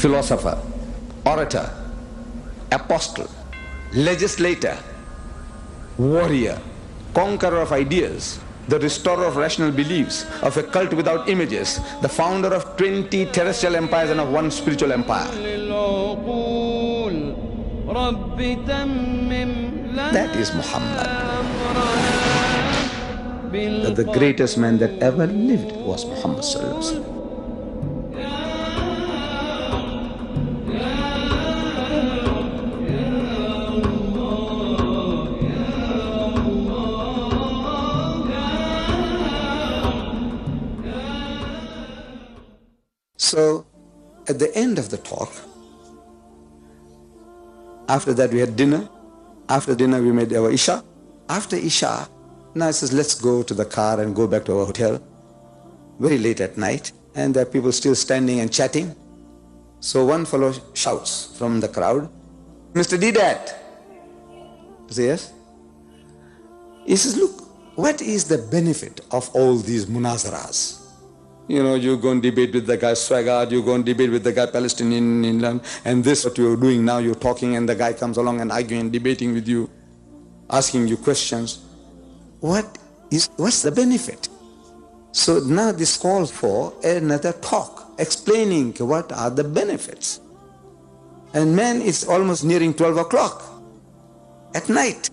philosopher, orator, apostle, legislator, warrior, conqueror of ideas, the restorer of rational beliefs, of a cult without images, the founder of 20 terrestrial empires and of one spiritual empire. That is Muhammad. That the greatest man that ever lived was Muhammad sallallahu alaihi wasallam. So, at the end of the talk, after that we had dinner. After dinner we made our Isha. After Isha, now it says, let's go to the car and go back to our hotel. Very late at night, and there are people still standing and chatting. So one fellow shouts from the crowd, Mr. DEEDAT. I say, yes? He says, look, what is the benefit of all these munazaras? You know, you go and debate with the guy Swaggart, you go and debate with the guy Palestinian in England, and this what you're doing now, you're talking and the guy comes along and arguing and debating with you, asking you questions. What's the benefit? So now this calls for another talk, explaining what are the benefits. And man, it's almost nearing 12 o'clock at night.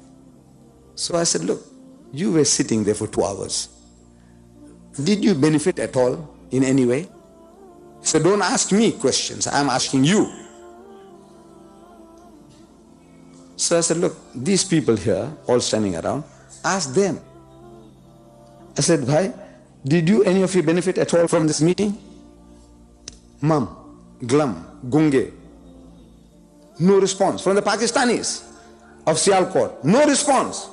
So I said, look, you were sitting there for 2 hours. Did you benefit at all in any way? So don't ask me questions, I'm asking you. So I said, look, these people here, all standing around, ask them. I said, bhai, did you any of you benefit at all from this meeting? Mum, glum, gunge. No response. From the Pakistanis of Sialkot, no response.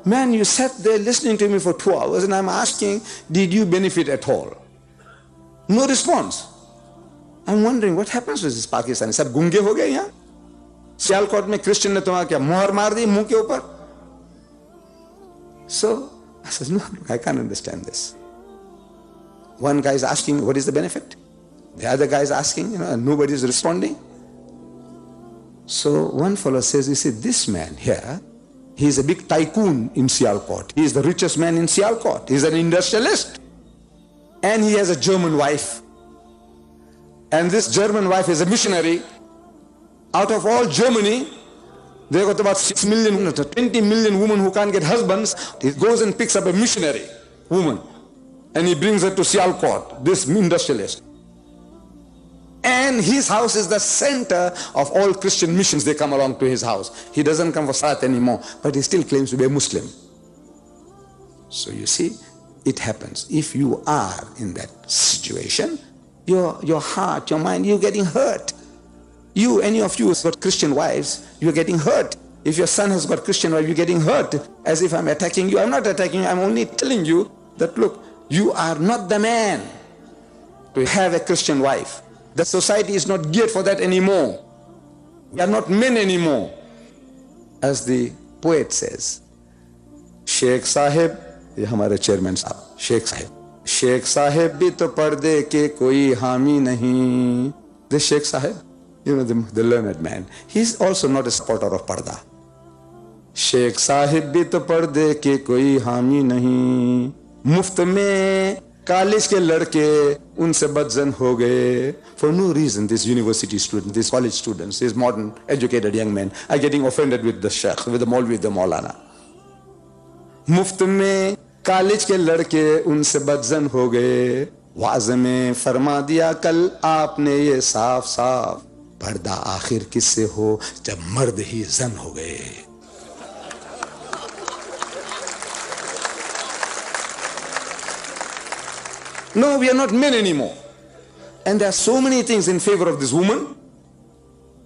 Man, you sat there listening to me for 2 hours and I'm asking, did you benefit at all? No response. I'm wondering what happens with this Pakistani. Sab gunge ho gaye yahan? Sialkot mein Christian ne tumhara kya mohar maar di muh ke upar? So I said, no, I can't understand this. One guy is asking, what is the benefit? The other guy is asking, and nobody is responding. So one fellow says, you see, this man here, he is a big tycoon in Sialkot. He is the richest man in Sialkot. He is an industrialist. And he has a German wife. And this German wife is a missionary. Out of all Germany, they got about 6 million, 20 million women who can't get husbands. He goes and picks up a missionary woman. And he brings her to Sialkot, this industrialist. And his house is the center of all Christian missions. They come along to his house. He doesn't come for Salat anymore, but he still claims to be a Muslim. So you see, it happens. If you are in that situation, your heart, your mind, you're getting hurt. Any of you who's got Christian wives, you're getting hurt. If your son has got Christian wife, you're getting hurt. As if I'm attacking you. I'm not attacking you. I'm only telling you that, look, you are not the man to have a Christian wife. The society is not geared for that anymore. We are not men anymore. As the poet says, Sheikh Sahib, ye hamare chairman sahab, Sheikh Sahib. Sheikh Sahib bhi to parde ke koi hami nahi. This Sheikh Sahib, the learned man, he's also not a supporter of parda. Sheikh Sahib bhi to parde ke koi hami nahi. Muft mein college ke ladke unse badzan ho gaye. For no reason, these university students, these college students, these modern educated young men are getting offended with the sheikh, with the maulvi, with the maulana. Muft mein college ke ladke unse badzan ho gaye. Was में फरमा दिया कल आपने ये साफ साफ, पर्दा आखिर किससे हो जब मर्द ही जन हो गए. No, we are not men anymore. And there are so many things in favor of this woman.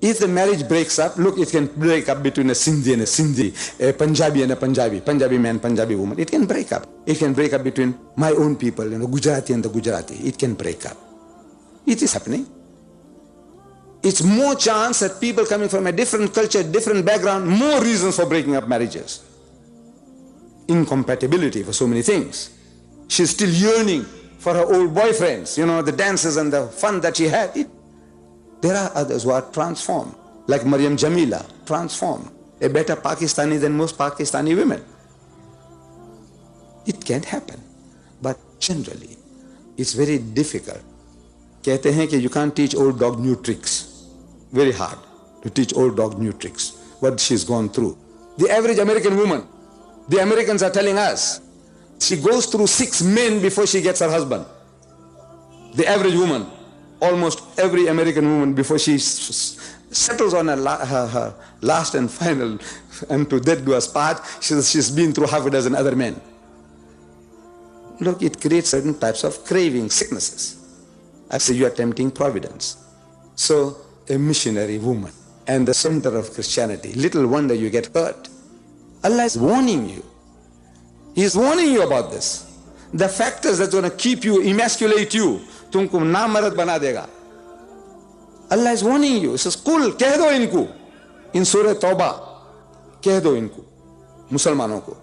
If the marriage breaks up, look, it can break up between a Sindhi and a Sindhi, a Punjabi and a Punjabi, Punjabi man, Punjabi woman. It can break up. It can break up between my own people, Gujarati and the Gujarati. It can break up. It is happening. It's more chance that people coming from a different culture, different background, more reasons for breaking up marriages. Incompatibility for so many things. She's still yearning for her old boyfriends, the dances and the fun that she had. There are others who are transformed, like Maryam Jamila, transformed, a better Pakistani than most Pakistani women. It can happen, but generally, it's very difficult. कहते हैं कि you can't teach old dog new tricks. Very hard to teach old dog new tricks. What she's gone through. The average American woman, the Americans are telling us, she goes through 6 men before she gets her husband. The average woman, almost every American woman, before she settles on her last and final, and to death do us part, she's been through half a dozen other men. Look, it creates certain types of craving, sicknesses. I say you are tempting providence. So, a missionary woman and the center of Christianity, little wonder you get hurt. Allah is warning you. He is warning you about this. The factors that's going to keep you, emasculate you, तुमको नामर्द बना देगा. Allah is warning you. He says, "Kul, कह दो इनको." In Surah Tawbah, कह दो इनको, मुसलमानों को.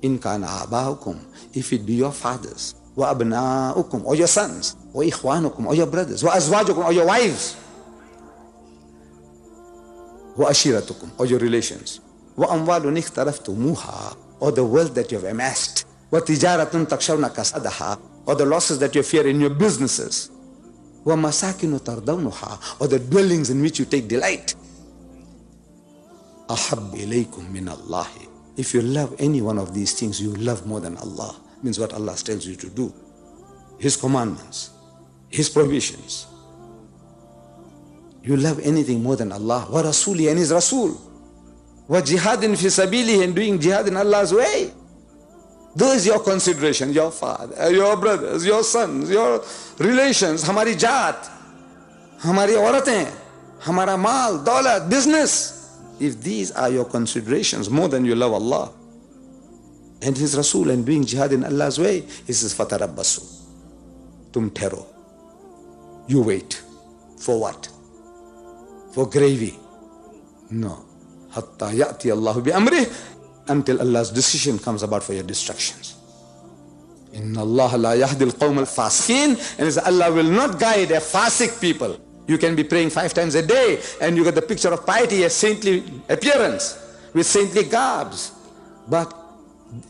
In kana abaukum, if it be your fathers, wa abnaukum, or your sons, wa ikhwanukum, or your brothers, wa azwajukum, or your wives, wa ashiratukum, or your relations, wa amwalun ikhtaraftumuha, or the wealth that you have amassed, wa tijaratun takshawna kasadaha, or the losses that you fear in your businesses, wa masakinu tardawnuha, or the dwellings in which you take delight. Ahab ilaykum min Allahi. If you love any one of these things, you love more than Allah. Means what Allah tells you to do. His commandments, His provisions. You love anything more than Allah. Wa Rasuli, and His Rasul. Wa jihadin fi sabili, and doing jihad in Allah's way. Those your consideration, your father, your brothers, your sons, your relations, hamari jaat, hamari auratein, hamara mal, daulat, business. If these are your considerations more than you love Allah and His Rasul and doing jihad in Allah's way, He says, "Fatarabbasu." Tum thero. You wait. For what? For gravy? No. Hatta ya'ti Allahu bi amrih, until Allah's decision comes about for your destructions. Inna Allah la yahdi al-qawm al-fasiqin, and Allah will not guide a fasik people. You can be praying 5 times a day and you get the picture of piety, a saintly appearance with saintly garbs. But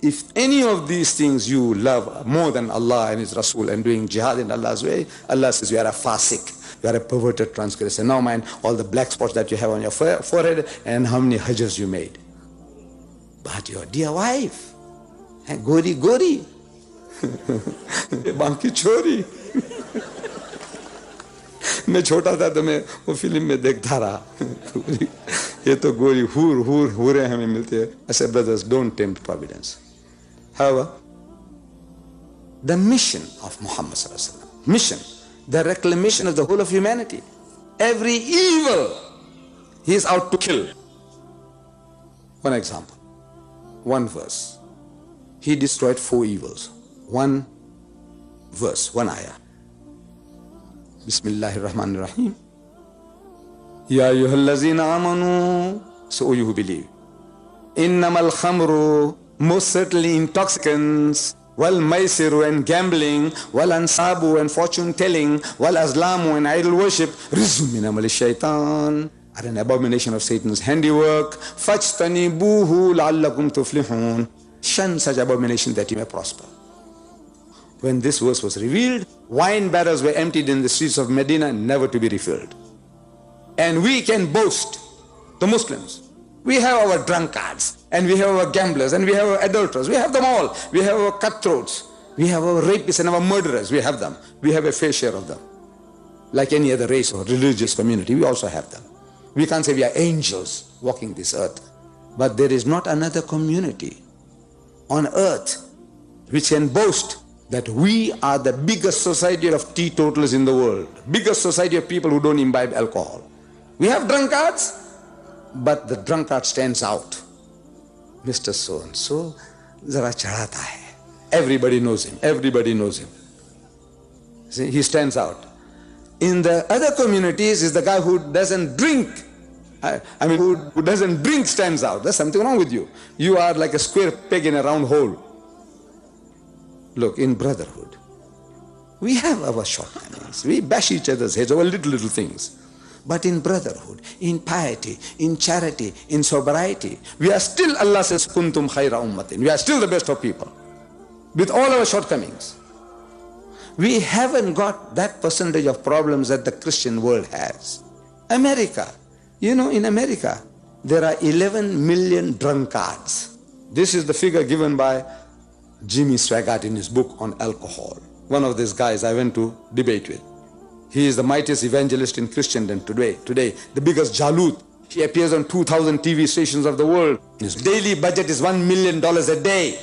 if any of these things you love more than Allah and His Rasul and doing jihad in Allah's way, Allah says you are a fasik, you are a perverted transgressor. Now mind all the black spots that you have on your forehead and how many hajjs you made. But your dear wife, gori gori, banki chori. मैं छोटा था तो मैं वो film में देखता रहा ये तो गोरी हूरे हमें मिलते हैं. I said, brothers, don't tempt providence. However, the mission of Muhammad sallallahu alaihi wasallam, mission, the reclamation of the whole of humanity, every evil he is out to kill. One example, one verse, he destroyed 4 evils. One verse, one ayah. Bismillahirrahmanirrahim. Ya ayyuhallazina amanu, so you who believe. Innamal khamru, most certainly intoxicants, wal maisiru and gambling, wal ansabu and fortune telling, wal azlamu and idol worship, rizum min amali shaitan, are an abomination of Satan's handiwork. Fajtanibuhu la'allakum tuflihun. Shun such abomination that you may prosper. When this verse was revealed, wine barrels were emptied in the streets of Medina, never to be refilled. And we can boast, the Muslims, we have our drunkards, and we have our gamblers, and we have our adulterers, we have them all. We have our cutthroats, we have our rapists and our murderers, we have them. We have a fair share of them. Like any other race or religious community, we also have them. We can't say we are angels walking this earth. But there is not another community on earth which can boast that we are the biggest society of teetotalers in the world, biggest society of people who don't imbibe alcohol. We have drunkards, but the drunkard stands out. Mr. So-and-so, zara chadhata hai. Everybody knows him, everybody knows him. See, he stands out. In the other communities is the guy who doesn't drink. I mean, who doesn't drink stands out. There's something wrong with you. You are like a square peg in a round hole. Look, in brotherhood, We have our shortcomings. We bash each other's heads over little things. But in brotherhood, in piety, in charity, in sobriety, we are still, Allah says, kuntum khayra ummatin. We are still the best of people. With all our shortcomings. We haven't got that percentage of problems that the Christian world has. America. You know, in America, there are 11 million drunkards. This is the figure given by Jimmy Swaggart in his book on alcohol. One of these guys I went to debate with. He is the mightiest evangelist in Christendom today, the biggest Jalut. He appears on 2,000 TV stations of the world. His daily budget is $1 million a day.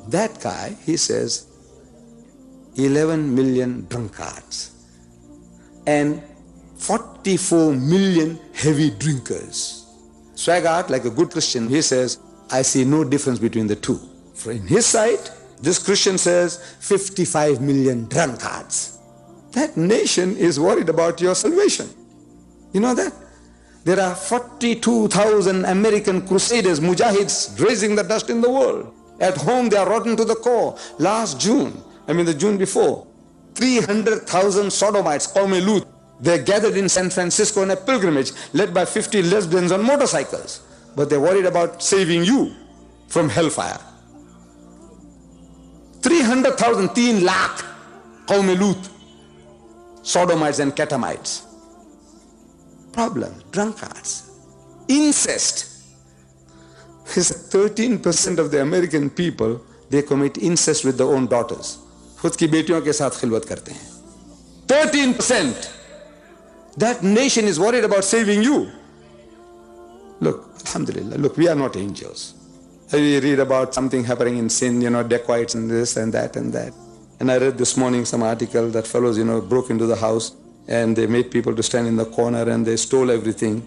That guy, he says, 11 million drunkards and 44 million heavy drinkers. Swaggart, like a good Christian, he says, I see no difference between the two. For in his side, this Christian says 55 million drunkards. That nation is worried about your salvation. You know that? There are 42,000 American crusaders, mujahids, raising the dust in the world. At home they are rotten to the core. Last June, the June before, 300,000 sodomites, Qawm Lut, they gathered in San Francisco on a pilgrimage led by 50 lesbians on motorcycles. But they're worried about saving you from hellfire. 300,000, 3 lakh Qawm Lut, sodomites and catamites. Problem, drunkards, incest. 13% of the American people, they commit incest with their own daughters. खुद की बेटियों के साथ खिलवत करते हैं. 13%. That nation is worried about saving you. Look, alhamdulillah, look, we are not angels. We read about something happening in sin, dacoits and this and that and that. And I read this morning some article that fellows, broke into the house and they made people to stand in the corner and they stole everything.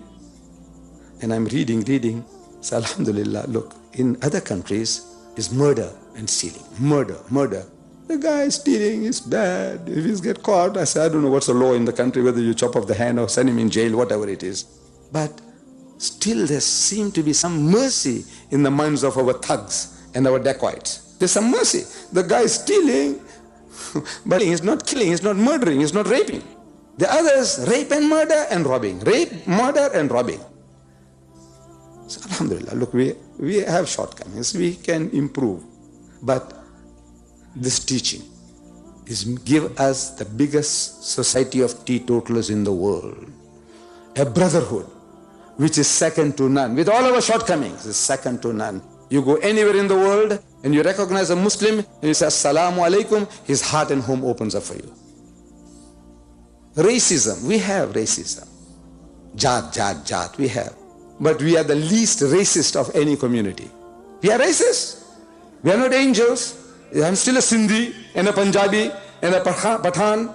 And I'm reading. So alhamdulillah, look, in other countries is murder and stealing. Murder. The guy stealing is bad. If he's get caught, I say, I don't know what's the law in the country, whether you chop off the hand or send him in jail, whatever it is. But still there seems to be some mercy in the minds of our thugs and our dacoits. There's some mercy. The guy is stealing, but he's not killing, he's not murdering, he's not raping. The others rape and murder and robbing. Rape, murder and robbing. So alhamdulillah, look, we have shortcomings, we can improve. But this teaching is give us the biggest society of teetotalers in the world. A brotherhood which is second to none. With all our shortcomings, is second to none. You go anywhere in the world and you recognize a Muslim and you say Assalamu alaikum, his heart and home opens up for you. Racism, we have racism. Jat, we have. But we are the least racist of any community. We are racist. We are not angels. I'm still a Sindhi and a Punjabi and a Pathan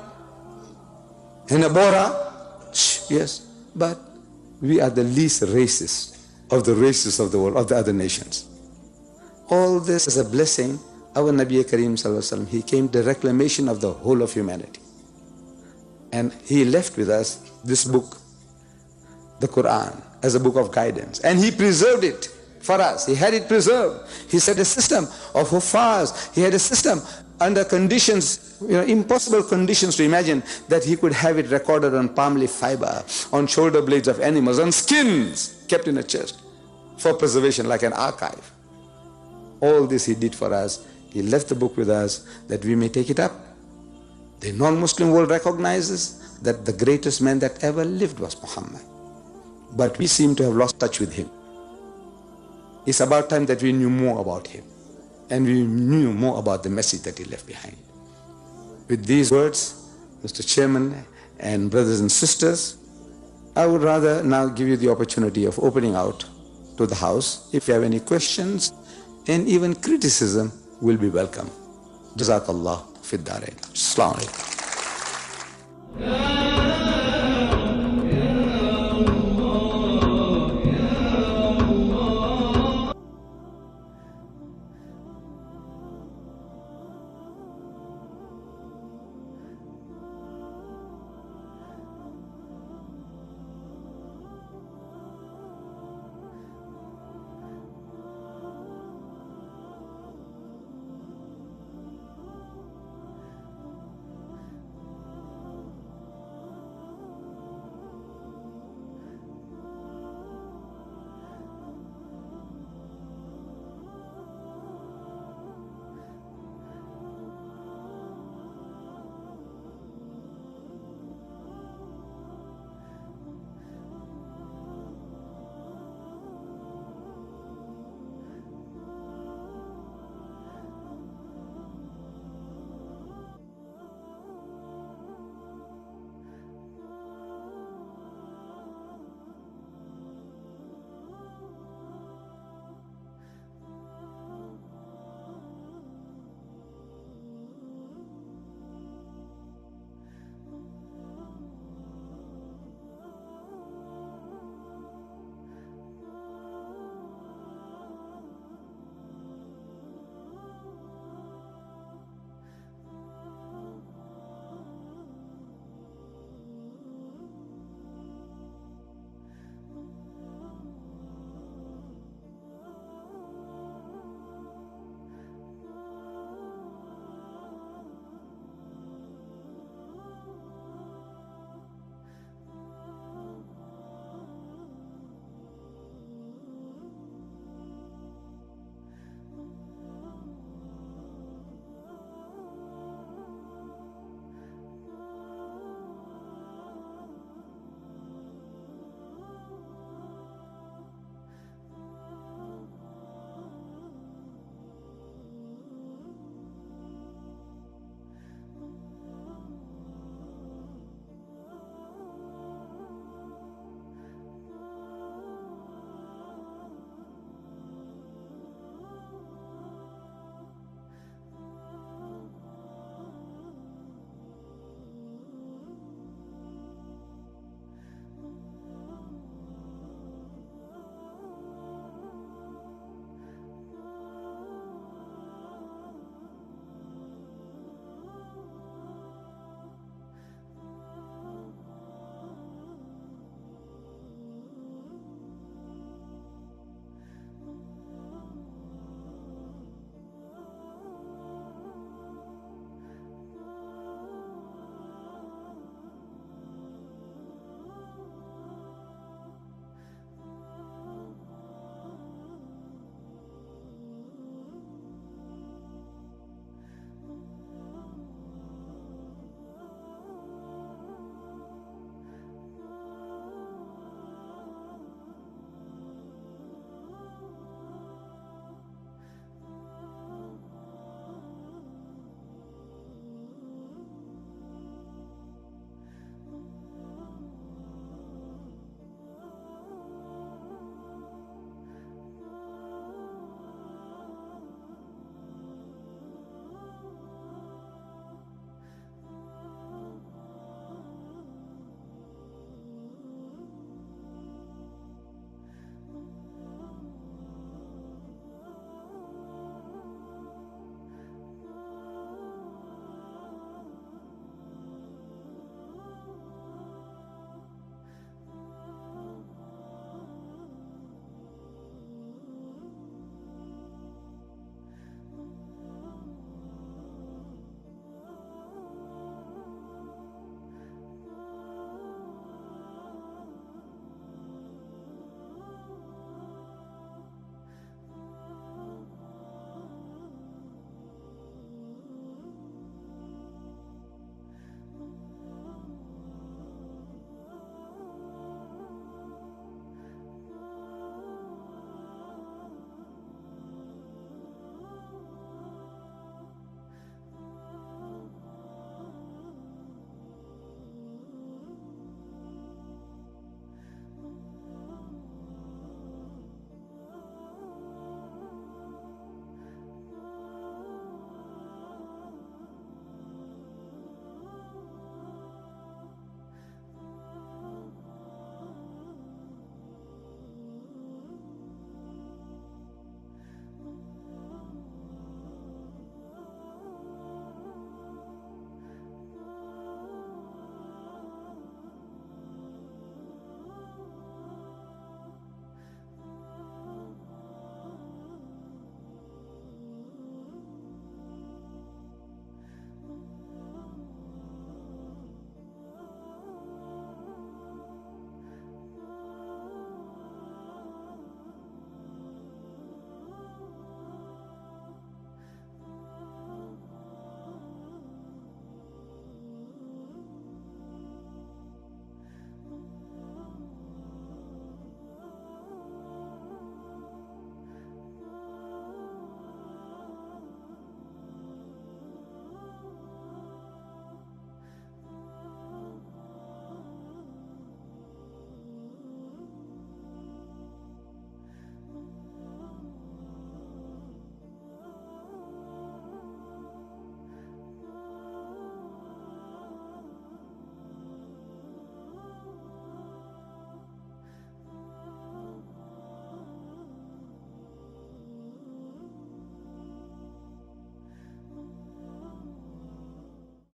and a Bora. Yes, but we are the least racist of the races of the world, of the other nations. All this is a blessing. Our Nabi Kareem Sallallahu Alaihi Wasallam, he came to reclamation of the whole of humanity. And he left with us this book, the Quran, as a book of guidance. And he preserved it for us. He had it preserved. He set a system of huffaz. He had a system under conditions, impossible conditions to imagine, that he could have it recorded on palm leaf fiber, on shoulder blades of animals, on skins kept in a chest for preservation like an archive. All this he did for us. He left the book with us that we may take it up. The non-Muslim world recognizes that the greatest man that ever lived was Muhammad. But we seem to have lost touch with him. It's about time that we knew more about him. And we knew more about the message that he left behind. With these words, Mr. Chairman and brothers and sisters, I would rather now give you the opportunity of opening out to the house. If you have any questions and even criticism will be welcome. Jazakallah fi ddarain. Assalamu alaikum.